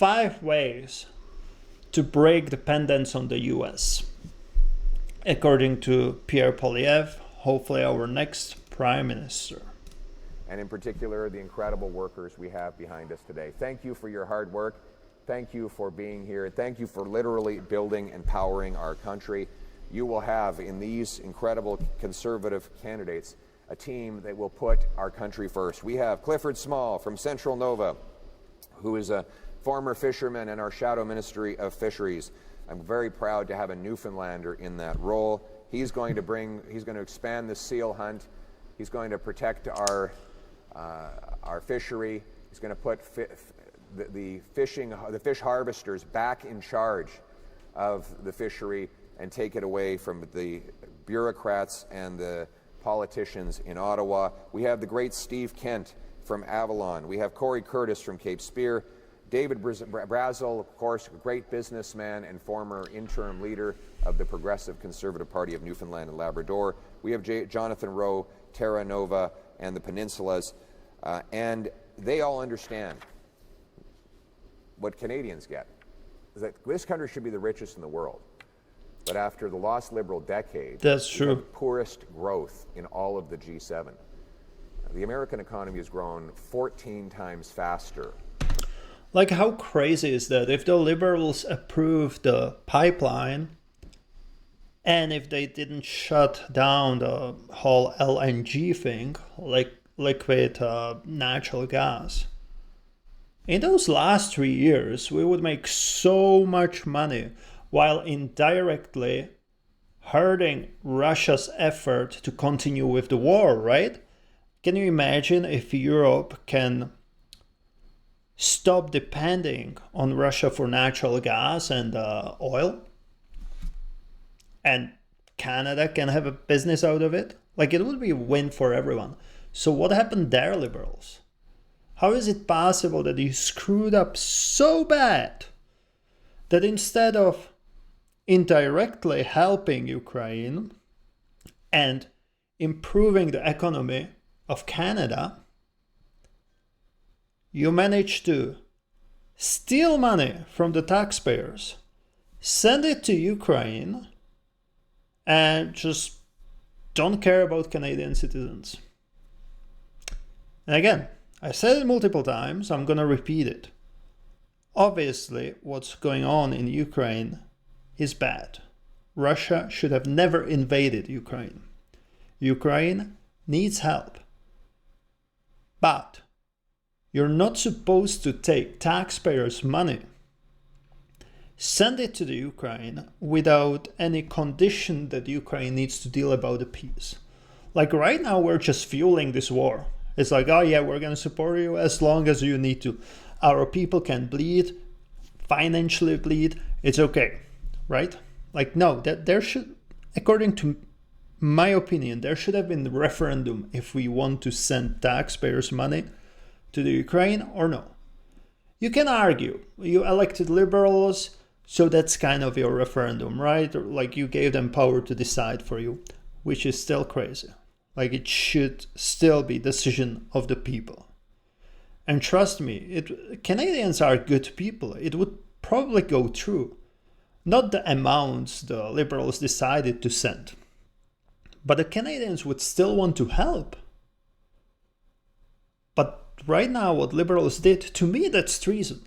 5 ways to break dependence on the US, according to Pierre Poilievre, hopefully our next Prime Minister. And in particular, the incredible workers we have behind us today. Thank you for your hard work. Thank you for being here. Thank you for literally building and powering our country. You will have, in these incredible Conservative candidates, a team that will put our country first. We have Clifford Small from Central Nova, who is a former fisherman in our Shadow Ministry of Fisheries. I'm very proud to have a Newfoundlander in that role. He's going to expand the seal hunt. He's going to protect our fishery. He's going to put the fish harvesters back in charge of the fishery and take it away from the bureaucrats and the politicians in Ottawa. We have the great Steve Kent from Avalon. We have Corey Curtis from Cape Spear. David Brazel, of course, a great businessman and former interim leader of the Progressive Conservative Party of Newfoundland and Labrador. We have Jonathan Rowe, Terra Nova, and the Peninsulas, and they all understand what Canadians get, is that this country should be the richest in the world. But after the lost Liberal decade, that's true, the poorest growth in all of the G7. The American economy has grown 14 times faster. Like, how crazy is that? If the Liberals approved the pipeline, and if they didn't shut down the whole LNG thing, like liquid natural gas, in those last 3 years, we would make so much money while indirectly hurting Russia's effort to continue with the war, right? Can you imagine if Europe can stop depending on Russia for natural gas and oil, and Canada can have a business out of it? Like, it would be a win for everyone. So what happened there, Liberals? How is it possible that you screwed up so bad that instead of indirectly helping Ukraine and improving the economy of Canada, you managed to steal money from the taxpayers, send it to Ukraine, and just don't care about Canadian citizens? And again, I said it multiple times, I'm going to repeat it. Obviously, what's going on in Ukraine is bad. Russia should have never invaded Ukraine. Ukraine needs help. But you're not supposed to take taxpayers' money, send it to the Ukraine without any condition that Ukraine needs to deal about the peace. Like, right now, we're just fueling this war. It's like, oh yeah, we're going to support you as long as you need to. Our people can bleed, financially bleed, it's okay, right? Like, no, that there should, according to my opinion, there should have been a referendum if we want to send taxpayers' money to the Ukraine or no. You can argue, you elected Liberals, so that's kind of your referendum, right? Or like, you gave them power to decide for you, which is still crazy. Like, it should still be decision of the people. And trust me, Canadians are good people. It would probably go through. Not the amounts the Liberals decided to send, but the Canadians would still want to help. But right now, what Liberals did, to me, that's treason.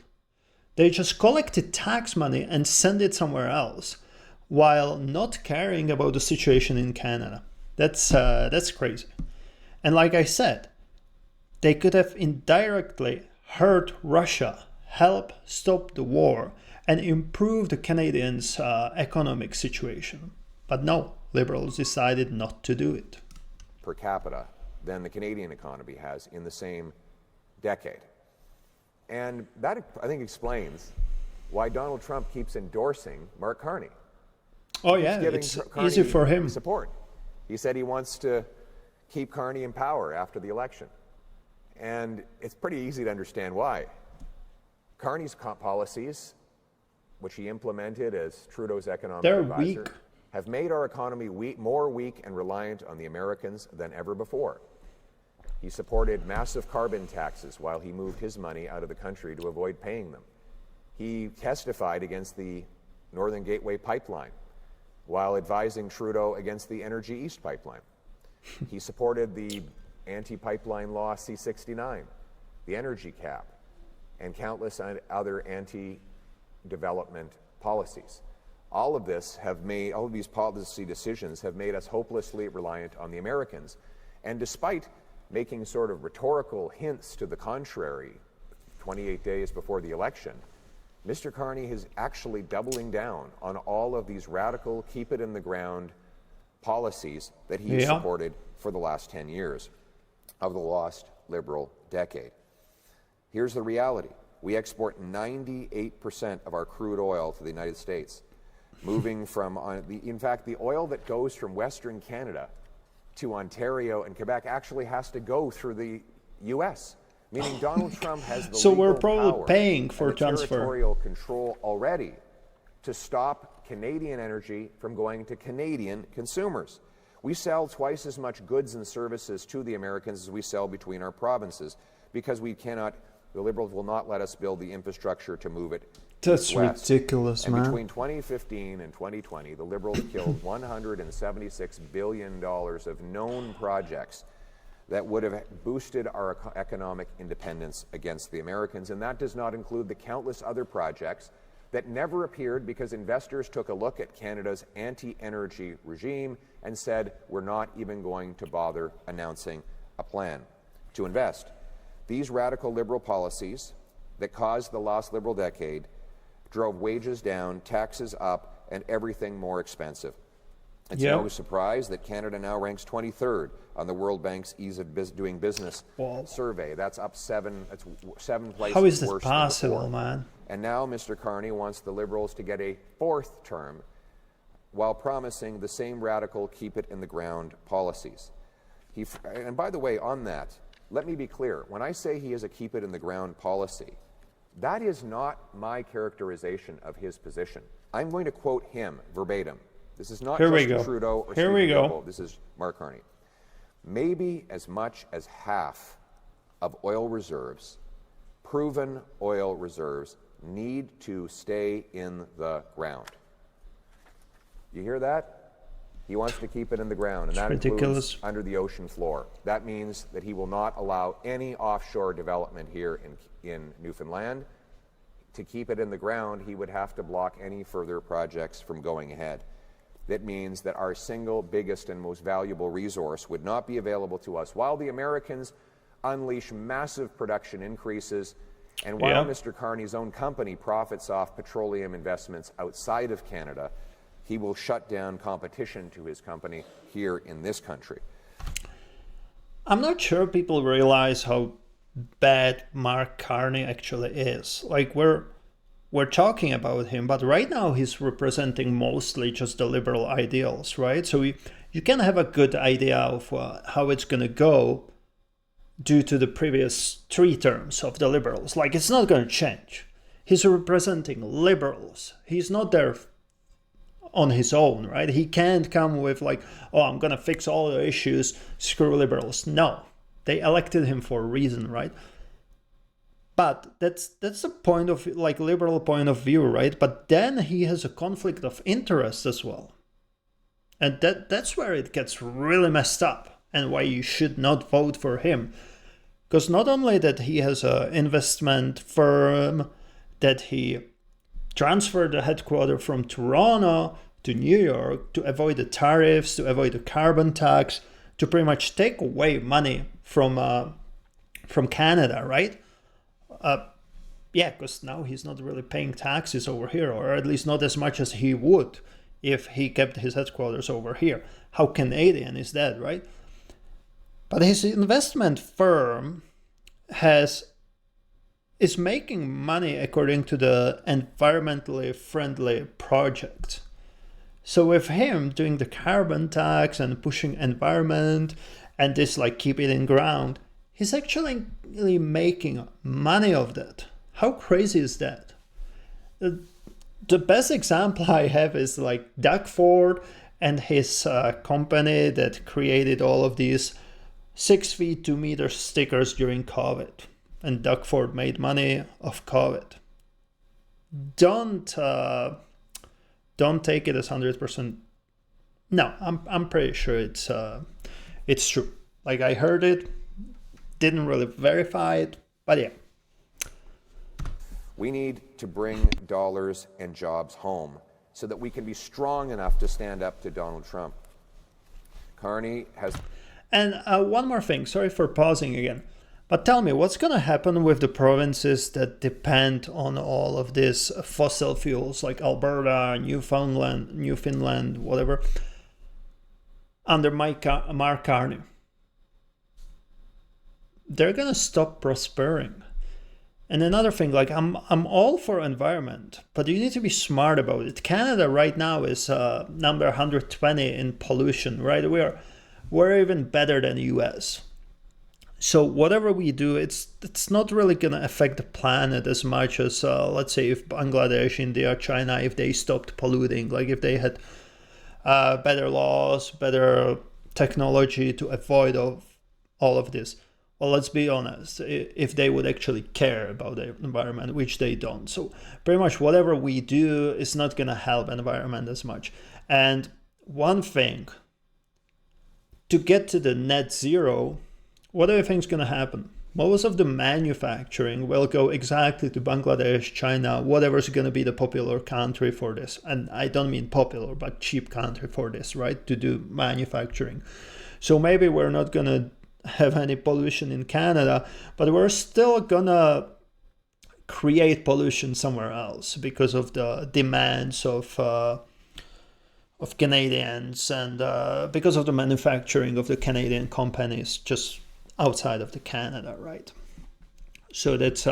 They just collected tax money and sent it somewhere else, while not caring about the situation in Canada. That's crazy. And like I said, they could have indirectly hurt Russia, help stop the war, and improve the Canadians' economic situation. But no, Liberals decided not to do it. Per capita than the Canadian economy has in the same decade. And that, I think, explains why Donald Trump keeps endorsing Mark Carney. Oh yeah, it's easy for him. Support. He said he wants to keep Carney in power after the election. And it's pretty easy to understand why. Carney's policies, which he implemented as Trudeau's economic advisor, weak. Have made our economy more weak and reliant on the Americans than ever before. He supported massive carbon taxes while he moved his money out of the country to avoid paying them. He testified against the Northern Gateway pipeline while advising Trudeau against the Energy East pipeline. He supported the anti-pipeline law C-69, the energy cap, and countless other anti-development policies. All of these policy decisions have made us hopelessly reliant on the Americans. And despite making sort of rhetorical hints to the contrary 28 days before the election, Mr. Carney is actually doubling down on all of these radical, keep-it-in-the-ground policies that he supported for the last 10 years of the lost Liberal decade. Here's the reality. We export 98% of our crude oil to the United States, moving from, in fact, the oil that goes from Western Canada to Ontario and Quebec actually has to go through the U.S., meaning Donald Trump has the so legal we're probably power paying for and the transfer. Territorial control already to stop Canadian energy from going to Canadian consumers. We sell twice as much goods and services to the Americans as we sell between our provinces because the Liberals will not let us build the infrastructure to move it That's west. ridiculous, and man. Between 2015 and 2020, the Liberals killed $176 billion of known projects that would have boosted our economic independence against the Americans. And that does not include the countless other projects that never appeared because investors took a look at Canada's anti-energy regime and said, we're not even going to bother announcing a plan to invest. These radical Liberal policies that caused the lost Liberal decade drove wages down, taxes up, and everything more expensive. It's no surprise that Canada now ranks 23rd on the World Bank's Ease of Doing Business survey. That's up seven places. How is this worse possible, than before. man? And now Mr. Carney wants the Liberals to get a fourth term while promising the same radical keep-it-in-the-ground policies. And by the way, on that, let me be clear. When I say he has a keep-it-in-the-ground policy, that is not my characterization of his position. I'm going to quote him verbatim. This is not Justin Trudeau or Stephen Guilbeault. This is Mark Carney. Maybe as much as half of oil reserves, proven oil reserves, need to stay in the ground. You hear that? He wants to keep it in the ground, and that includes under the ocean floor. That means that he will not allow any offshore development here in Newfoundland. To keep it in the ground, he would have to block any further projects from going ahead. That means that our single biggest and most valuable resource would not be available to us while the Americans unleash massive production increases and while Mr. Carney's own company profits off petroleum investments outside of Canada. He will shut down competition to his company here in this country. I'm not sure people realize how bad Mark Carney actually is. Like, we're talking about him, but right now he's representing mostly just the Liberal ideals, right? So you can have a good idea of how it's going to go due to the previous 3 terms of the Liberals. Like, it's not going to change. He's representing Liberals. He's not there on his own, right? He can't come with like, oh, I'm going to fix all the issues, screw Liberals. No, they elected him for a reason, right? But that's a point of like Liberal point of view, right? But then he has a conflict of interest as well. And that's where it gets really messed up and why you should not vote for him. Because not only that he has an investment firm, that he transferred the headquarters from Toronto to New York to avoid the tariffs, to avoid the carbon tax, to pretty much take away money from Canada, right? Because now he's not really paying taxes over here, or at least not as much as he would if he kept his headquarters over here. How Canadian is that, right? But his investment firm is making money according to the environmentally friendly project. So with him doing the carbon tax and pushing environment and this like keep it in ground, he's actually making money of that. How crazy is that? The best example I have is like Doug Ford and his company that created all of these 6 feet 2 meters stickers during COVID. And Doug Ford made money off COVID. don't take it as 100%. No, I'm pretty sure it's true. Like, I heard it, didn't really verify it, but yeah. We need to bring dollars and jobs home so that we can be strong enough to stand up to Donald Trump. Carney has... And one more thing, sorry for pausing again, but tell me, what's going to happen with the provinces that depend on all of this fossil fuels, like Alberta, Newfoundland, whatever, under Mark Carney? They're going to stop prospering. And another thing, like, I'm all for environment, but you need to be smart about it. Canada right now is number 120 in pollution, right? We're even better than the US. So whatever we do, it's not really going to affect the planet as much as, let's say, if Bangladesh, India, China, if they stopped polluting, like if they had better laws, better technology to avoid all of this. Well, let's be honest, if they would actually care about the environment, which they don't. So pretty much whatever we do is not going to help environment as much. And one thing, to get to the net zero, what do you think is going to happen? Most of the manufacturing will go exactly to Bangladesh, China, whatever's going to be the popular country for this. And I don't mean popular, but cheap country for this, right? To do manufacturing. So maybe we're not going to have any pollution in Canada, but we're still going to create pollution somewhere else because of the demands of Canadians and because of the manufacturing of the Canadian companies just outside of the Canada, right? So that's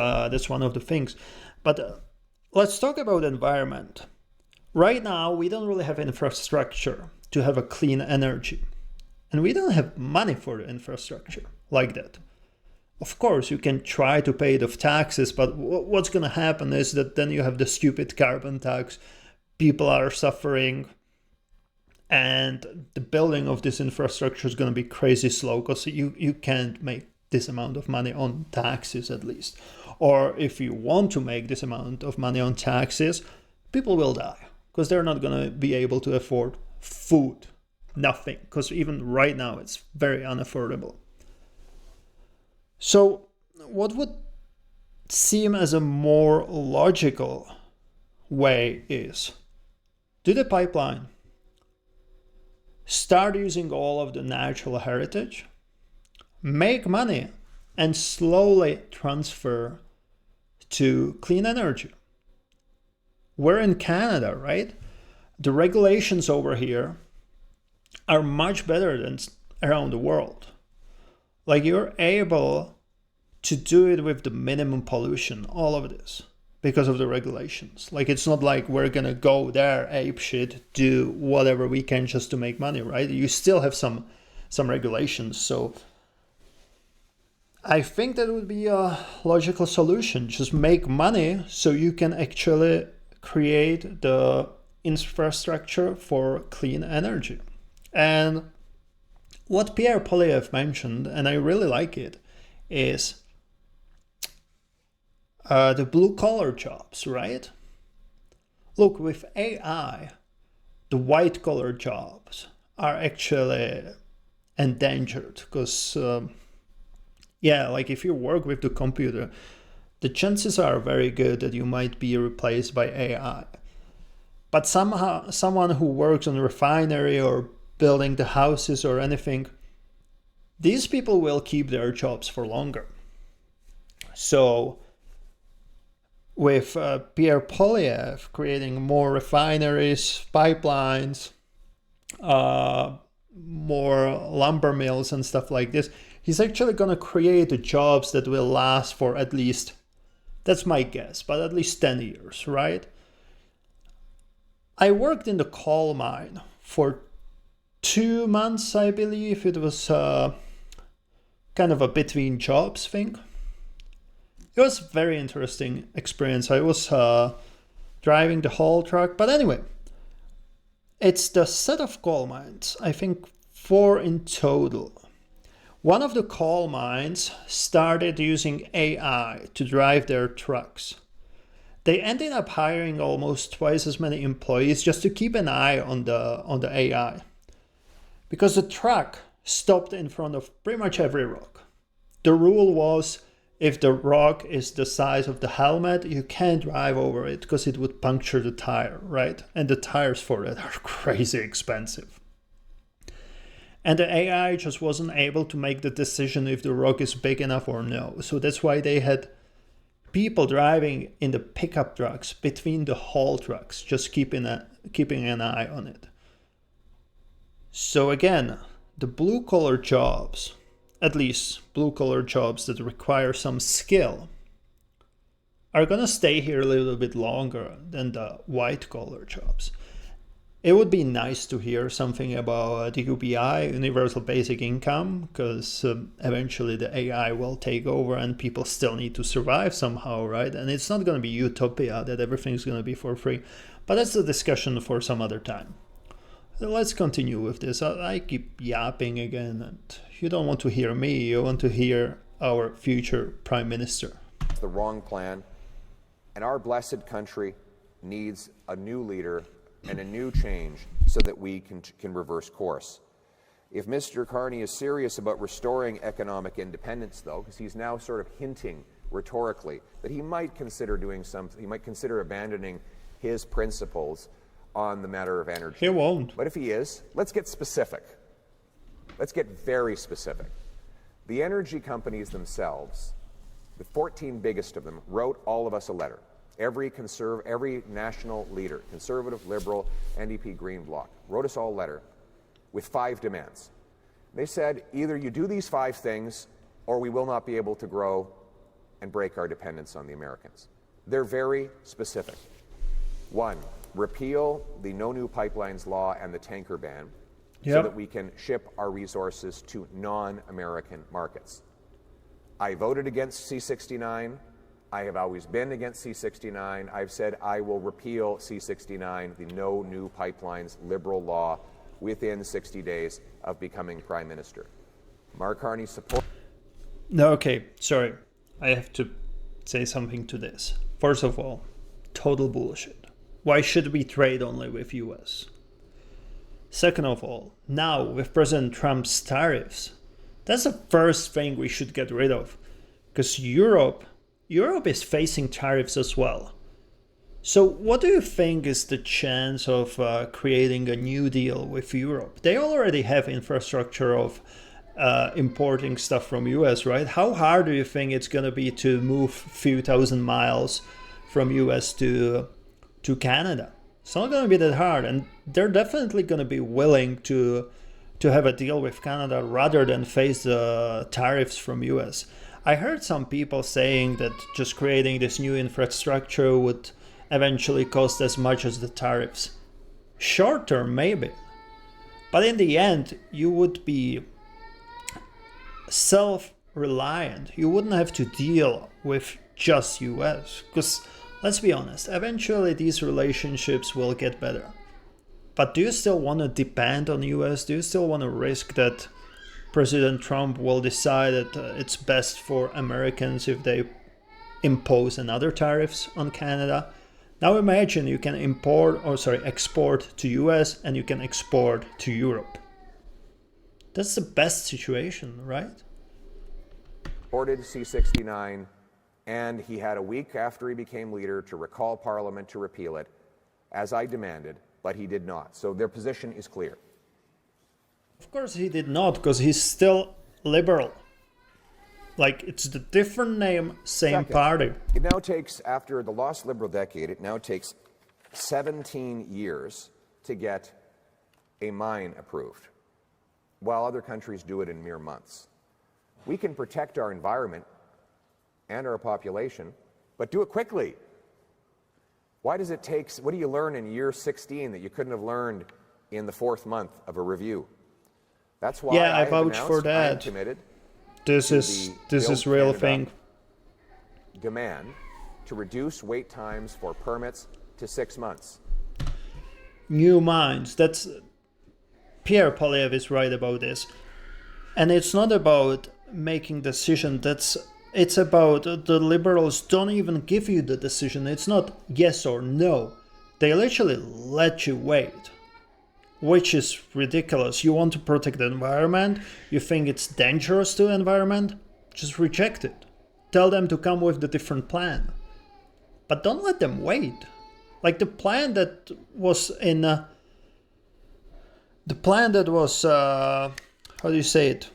one of the things. But let's talk about environment. Right now, we don't really have infrastructure to have a clean energy. And we don't have money for the infrastructure like that. Of course, you can try to pay the taxes, but what's going to happen is that then you have the stupid carbon tax. People are suffering. And the building of this infrastructure is going to be crazy slow because you can't make this amount of money on taxes at least. Or if you want to make this amount of money on taxes, people will die because they're not going to be able to afford food. Nothing, because even right now it's very unaffordable. So what would seem as a more logical way is do the pipeline, start using all of the natural heritage, make money, and slowly transfer to clean energy. We're in Canada, right? The regulations over here are much better than around the world. Like, you're able to do it with the minimum pollution, all of this, because of the regulations. Like, it's not like we're gonna go there ape shit, do whatever we can just to make money, right? You still have some regulations. So I think that would be a logical solution. Just make money so you can actually create the infrastructure for clean energy. And what Pierre Poilievre mentioned, and I really like it, is the blue-collar jobs, right? Look, with AI, the white-collar jobs are actually endangered because, like if you work with the computer, the chances are very good that you might be replaced by AI. But somehow, someone who works on a refinery or building the houses or anything, these people will keep their jobs for longer. So with Pierre Poilievre creating more refineries, pipelines, more lumber mills and stuff like this, he's actually going to create jobs that will last for at least, that's my guess, but at least 10 years, right? I worked in the coal mine for 2 months, I believe. It was kind of a between jobs thing. It was a very interesting experience. I was driving the haul truck, but anyway, it's the set of coal mines, I think 4 in total. One of the coal mines started using AI to drive their trucks. They ended up hiring almost twice as many employees just to keep an eye on the AI. Because the truck stopped in front of pretty much every rock. The rule was, if the rock is the size of the helmet, you can't drive over it because it would puncture the tire, right? And the tires for it are crazy expensive. And the AI just wasn't able to make the decision if the rock is big enough or no. So that's why they had people driving in the pickup trucks between the haul trucks, just keeping an eye on it. So again, the blue-collar jobs, at least blue-collar jobs that require some skill, are going to stay here a little bit longer than the white-collar jobs. It would be nice to hear something about the UBI, Universal Basic Income, because eventually the AI will take over and people still need to survive somehow, right? And it's not going to be utopia that everything's going to be for free. But that's a discussion for some other time. So let's continue with this. I keep yapping again, and you don't want to hear me, you want to hear our future Prime Minister. It's the wrong plan, and our blessed country needs a new leader and a new change so that we can reverse course. If Mr. Carney is serious about restoring economic independence, though, because he's now sort of hinting rhetorically that he might consider doing something, he might consider abandoning his principles on the matter of energy. He won't. But if he is, let's get specific. Let's get very specific. The energy companies themselves, the 14 biggest of them, wrote all of us a letter. Every national leader, conservative, liberal, NDP, Green Bloc, wrote us all a letter with 5 demands. They said, either you do these 5 things or we will not be able to grow and break our dependence on the Americans. They're very specific. 1, repeal the No New Pipelines law and the tanker ban so that we can ship our resources to non-American markets. I voted against C-69. I have always been against C-69. I've said I will repeal C-69, the No New Pipelines liberal law, within 60 days of becoming Prime Minister. Mark Carney support. No, okay, sorry. I have to say something to this. First of all, total bullshit. Why should we trade only with US? Second of all, now with President Trump's tariffs, that's the first thing we should get rid of. Because Europe is facing tariffs as well. So what do you think is the chance of creating a new deal with Europe? They already have infrastructure of importing stuff from US, right? How hard do you think it's going to be to move a few thousand miles from US to Canada? It's not going to be that hard, and they're definitely going to be willing to have a deal with Canada rather than face the tariffs from US. I heard some people saying that just creating this new infrastructure would eventually cost as much as the tariffs. Short term, maybe. But in the end, you would be self-reliant. You wouldn't have to deal with just US. Because, let's be honest, eventually these relationships will get better. But do you still want to depend on US? Do you still want to risk that President Trump will decide that it's best for Americans if they impose another tariffs on Canada? Now imagine you can export to US and you can export to Europe. That's the best situation, right? Supported C-69, and he had a week after he became leader to recall Parliament to repeal it, as I demanded, but he did not. So their position is clear. Of course he did not, because he's still liberal. Like, it's the different name, same Second, party. It now takes, after the lost liberal decade, it now takes 17 years to get a mine approved, while other countries do it in mere months. We can protect our environment and our population, but do it quickly. Why does it take, what do you learn in year 16 that you couldn't have learned in the 4th month of a review? That's why I vouch for that. I'm committed. This is real thing. Demand to reduce wait times for permits to 6 months. New mines. That's Pierre Poilievre is right about this, and it's not about making decision. That's it's about the liberals don't even give you the decision. It's not yes or no. They literally let you wait, which is ridiculous. You want to protect the environment, you think it's dangerous to the environment, just reject it. Tell them to come with the different plan. But don't let them wait. Like the plan that was in... how do you say it?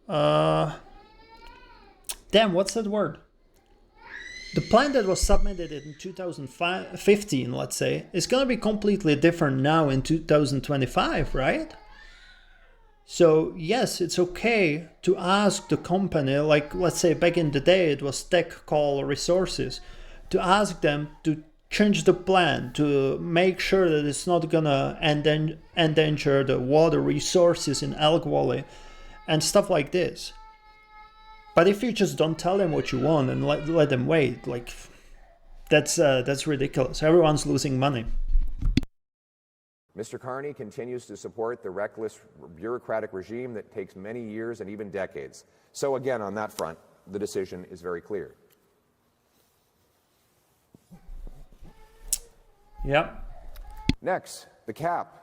Damn, what's that word? The plan that was submitted in 2015, let's say, is going to be completely different now in 2025, right? So yes, it's okay to ask the company, like let's say back in the day it was Tech Call Resources, to ask them to change the plan, to make sure that it's not gonna endanger the water resources in Elk Valley and stuff like this. But if you just don't tell them what you want and let them wait, like that's ridiculous. Everyone's losing money. Mr. Carney continues to support the reckless bureaucratic regime that takes many years and even decades. So again, on that front, the decision is very clear. Yep. Next, the cap.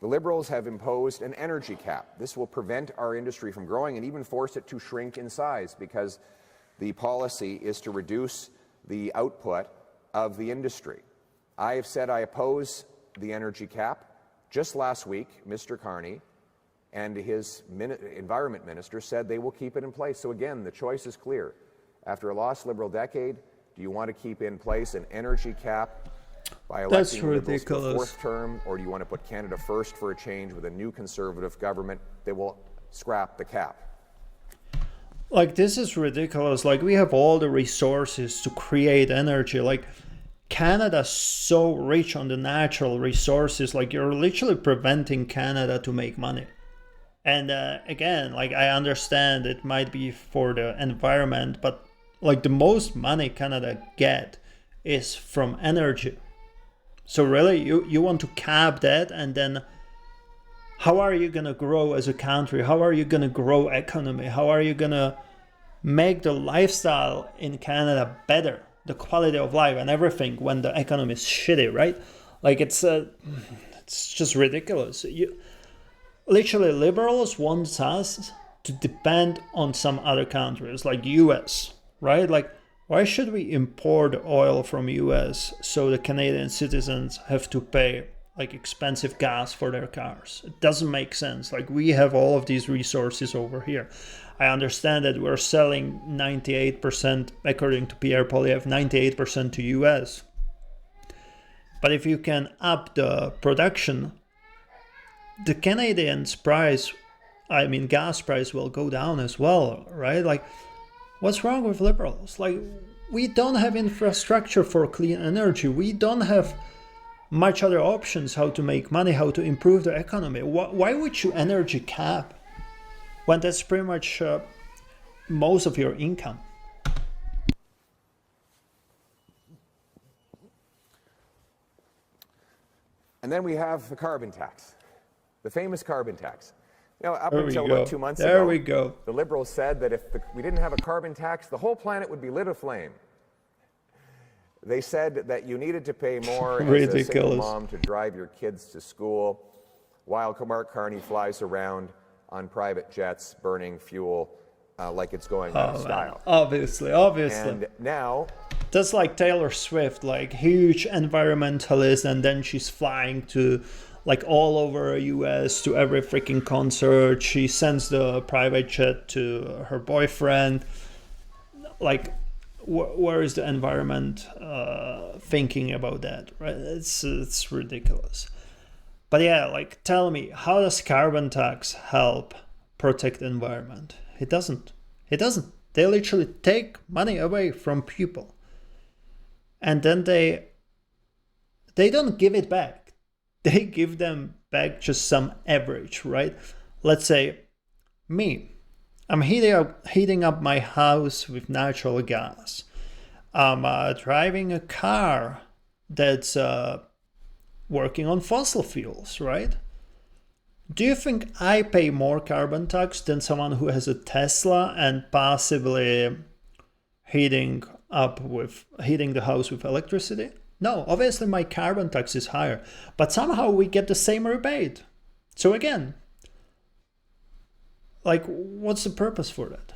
The Liberals have imposed an energy cap. This will prevent our industry from growing and even force it to shrink in size because the policy is to reduce the output of the industry. I have said I oppose the energy cap. Just last week, Mr. Carney and his environment minister said they will keep it in place. So again, the choice is clear. After a lost Liberal decade, do you want to keep in place an energy cap by electing Liberals for a fourth term, or do you want to put Canada first for a change with a new Conservative government that will scrap the cap? Like, this is ridiculous. Like, we have all the resources to create energy. Like, Canada's so rich on the natural resources. Like, you're literally preventing Canada to make money. And again, like, I understand it might be for the environment, but like the most money Canada get is from energy. So really, you want to cap that, and then how are you going to grow as a country? How are you going to grow economy? How are you going to make the lifestyle in Canada better, the quality of life and everything, when the economy is shitty, right? Like, it's just ridiculous. Literally, liberals want us to depend on some other countries like US, right? Like, why should we import oil from US so the Canadian citizens have to pay like expensive gas for their cars? It doesn't make sense. Like, we have all of these resources over here. I understand that we're selling 98%, according to Pierre, 98% to US. But if you can up the production, the Canadians' gas price will go down as well, right? Like, what's wrong with liberals? Like, we don't have infrastructure for clean energy. We don't have much other options how to make money, how to improve the economy. Why would you energy cap when that's pretty much most of your income? And then we have the carbon tax, the famous carbon tax. You know, up There until we go. about 2 months There ago, we go. the Liberals said that if we didn't have a carbon tax, the whole planet would be lit aflame. They said that you needed to pay more as a single mom to drive your kids to school, while Mark Carney flies around on private jets burning fuel like it's going out of style. Obviously. And now, that's like Taylor Swift, like huge environmentalist, and then she's flying to like all over US to every freaking concert. She sends the private jet to her boyfriend. Like, where is the environment thinking about that, right? It's ridiculous. But yeah, like, tell me, how does carbon tax help protect the environment? It doesn't. They literally take money away from people, and then they don't give it back. They give them back just some average, right? Let's say I'm heating up my house with natural gas. I'm driving a car that's working on fossil fuels, right? Do you think I pay more carbon tax than someone who has a Tesla and passively heating the house with electricity? No, obviously my carbon tax is higher, but somehow we get the same rebate. So again, like, what's the purpose for that?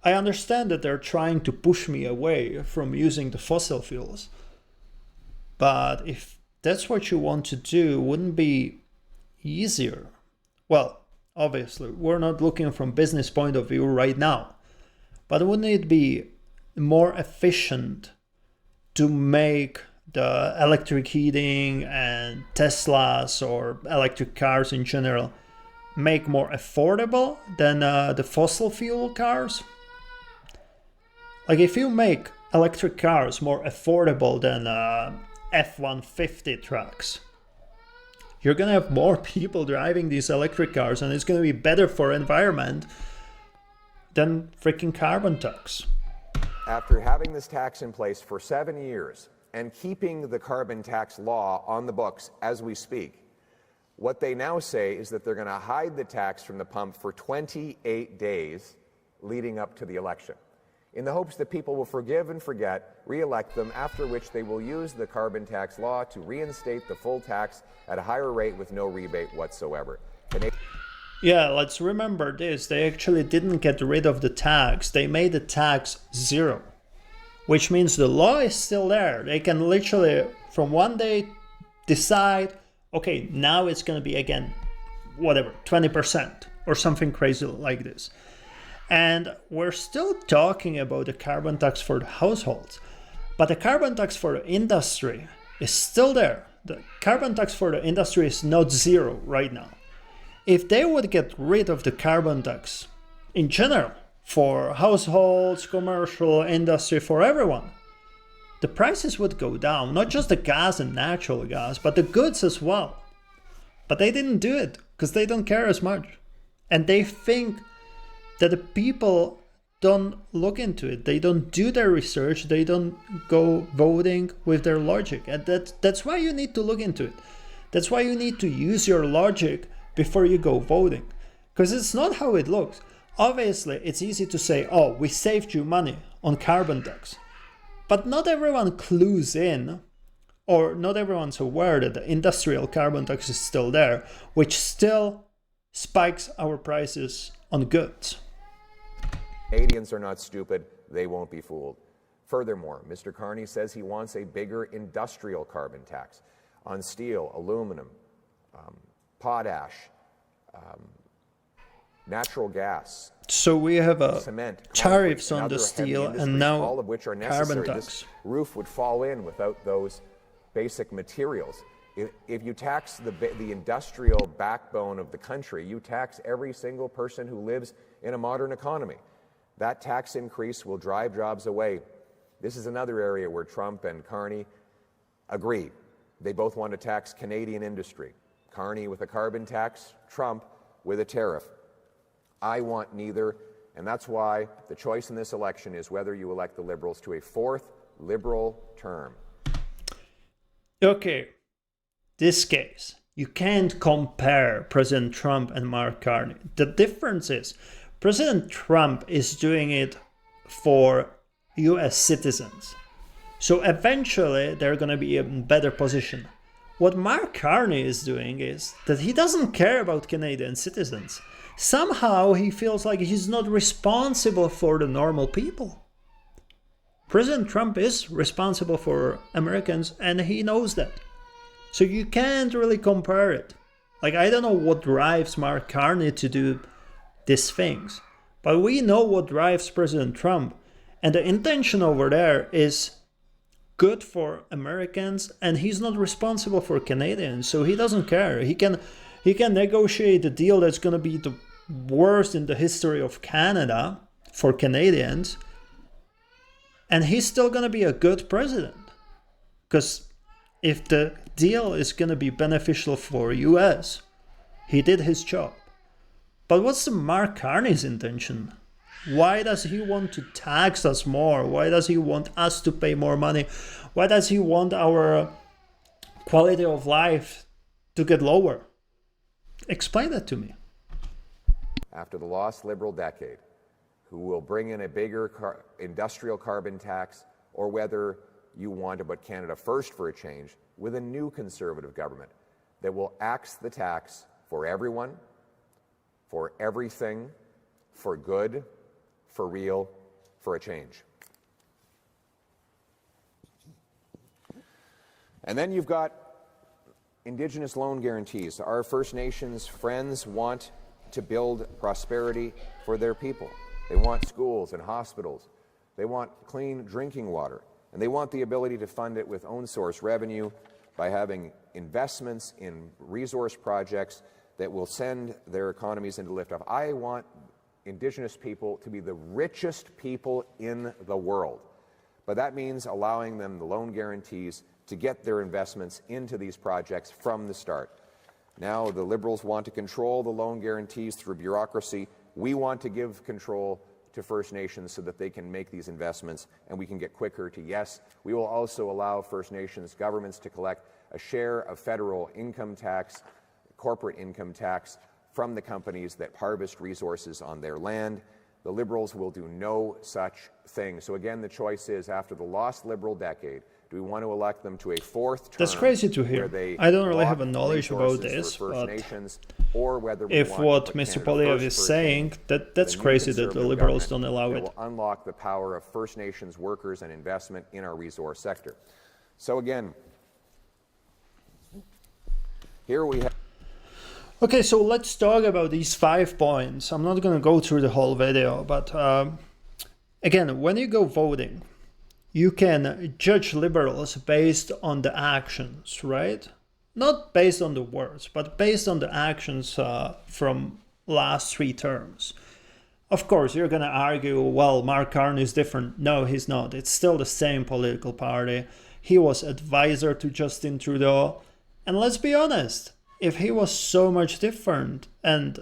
I understand that they're trying to push me away from using the fossil fuels, but if that's what you want to do, wouldn't it be easier? Well, obviously, we're not looking from business point of view right now, but wouldn't it be more efficient to make the electric heating and Teslas or electric cars in general make more affordable than the fossil fuel cars? Like, if you make electric cars more affordable than F-150 trucks, you're gonna have more people driving these electric cars, and it's gonna be better for environment than freaking carbon tax. After having this tax in place for 7 years and keeping the carbon tax law on the books as we speak, what they now say is that they're going to hide the tax from the pump for 28 days leading up to the election, in the hopes that people will forgive and forget, re-elect them, after which they will use the carbon tax law to reinstate the full tax at a higher rate with no rebate whatsoever. Yeah, let's remember this. They actually didn't get rid of the tax. They made the tax zero, which means the law is still there. They can literally, from one day, decide, okay, now it's going to be, again, whatever, 20% or something crazy like this. And we're still talking about the carbon tax for the households, but the carbon tax for the industry is still there. The carbon tax for the industry is not zero right now. If they would get rid of the carbon tax in general for households, commercial, industry, for everyone, the prices would go down, not just the gas and natural gas, but the goods as well. But they didn't do it because they don't care as much. And they think that the people don't look into it. They don't do their research. They don't go voting with their logic. And that's why you need to look into it. That's why you need to use your logic before you go voting. Because it's not how it looks. Obviously, it's easy to say, oh, we saved you money on carbon tax. But not everyone clues in, or not everyone's aware that the industrial carbon tax is still there, which still spikes our prices on goods. Canadians are not stupid. They won't be fooled. Furthermore, Mr. Carney says he wants a bigger industrial carbon tax on steel, aluminum, potash, natural gas. So we have cement, tariffs concrete, on the steel and now all of which are necessary. carbon tax. This roof would fall in without those basic materials. If you tax the industrial backbone of the country, you tax every single person who lives in a modern economy. That tax increase will drive jobs away. This is another area where Trump and Carney agree. They both want to tax Canadian industry. Carney with a carbon tax, Trump with a tariff. I want neither, and that's why the choice in this election is whether you elect the Liberals to a fourth Liberal term. Okay, this case, you can't compare President Trump and Mark Carney. The difference is President Trump is doing it for US citizens. So eventually they're going to be in a better position. What Mark Carney is doing is that he doesn't care about Canadian citizens. Somehow he feels like he's not responsible for the normal people. President Trump is responsible for Americans and he knows that. So you can't really compare it. Like, I don't know what drives Mark Carney to do these things, but we know what drives President Trump, and the intention over there is good for Americans, and he's not responsible for Canadians, so he doesn't care. He can negotiate a deal that's going to be the worst in the history of Canada for Canadians, and he's still going to be a good president, because if the deal is going to be beneficial for US, he did his job. But what's the Mark Carney's intention? Why does he want to tax us more? Why does he want us to pay more money? Why does he want our quality of life to get lower? Explain that to me. After the lost Liberal decade, who will bring in a bigger industrial carbon tax, or whether you want to put Canada first for a change with a new Conservative government that will axe the tax for everyone, for everything, for good, for real, for a change. And then you've got Indigenous loan guarantees. Our First Nations friends want to build prosperity for their people. They want schools and hospitals. They want clean drinking water. And they want the ability to fund it with own source revenue by having investments in resource projects that will send their economies into liftoff. I want Indigenous people to be the richest people in the world. But that means allowing them the loan guarantees to get their investments into these projects from the start. Now the Liberals want to control the loan guarantees through bureaucracy. We want to give control to First Nations so that they can make these investments and we can get quicker to yes. We will also allow First Nations governments to collect a share of federal income tax, corporate income tax, from the companies that harvest resources on their land. The Liberals will do no such thing. So again, the choice is, after the lost Liberal decade, do we want to elect them to a fourth term? That's crazy to hear. I don't really have a knowledge about this, but Nations, or whether if what Mr. Poilievre is saying, that's crazy that the Liberals don't allow it. Will unlock the power of First Nations workers and investment in our resource sector. So again, here we have... Okay, so let's talk about these 5 points. I'm not going to go through the whole video, but again, when you go voting, you can judge Liberals based on the actions, right? Not based on the words, but based on the actions from last 3 terms. Of course, you're going to argue, well, Mark Carney is different. No, he's not. It's still the same political party. He was advisor to Justin Trudeau. And let's be honest, if he was so much different and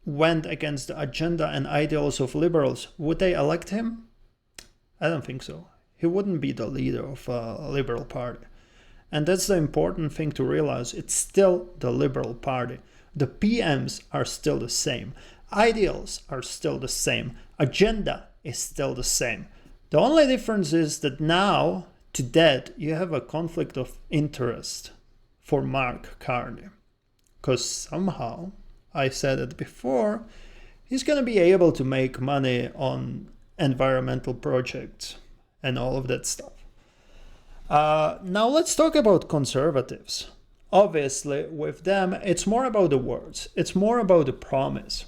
went against the agenda and ideals of Liberals, would they elect him? I don't think so. He wouldn't be the leader of a Liberal Party. And that's the important thing to realize. It's still the Liberal Party. The PMs are still the same. Ideals are still the same. Agenda is still the same. The only difference is that now, to that, you have a conflict of interest for Mark Carney. Because somehow, I said it before, he's going to be able to make money on environmental projects and all of that stuff. Now let's talk about Conservatives. Obviously, with them, it's more about the words. It's more about the promise.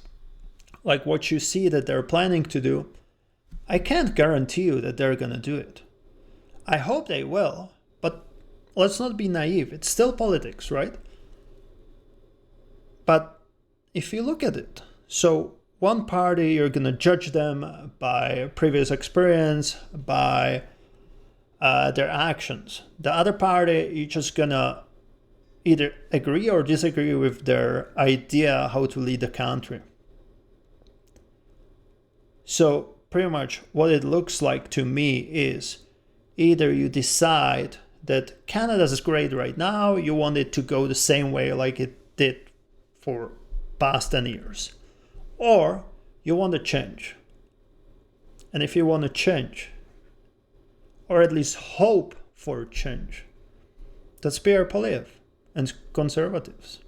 Like what you see that they're planning to do, I can't guarantee you that they're going to do it. I hope they will, but let's not be naive. It's still politics, right? But if you look at it, so one party, you're going to judge them by previous experience, by their actions. The other party, you're just going to either agree or disagree with their idea how to lead the country. So pretty much what it looks like to me is either you decide that Canada is great right now, you want it to go the same way like it did for past 10 years. Or you want to change. And if you want to change, or at least hope for change, that's Pierre Poilievre and Conservatives.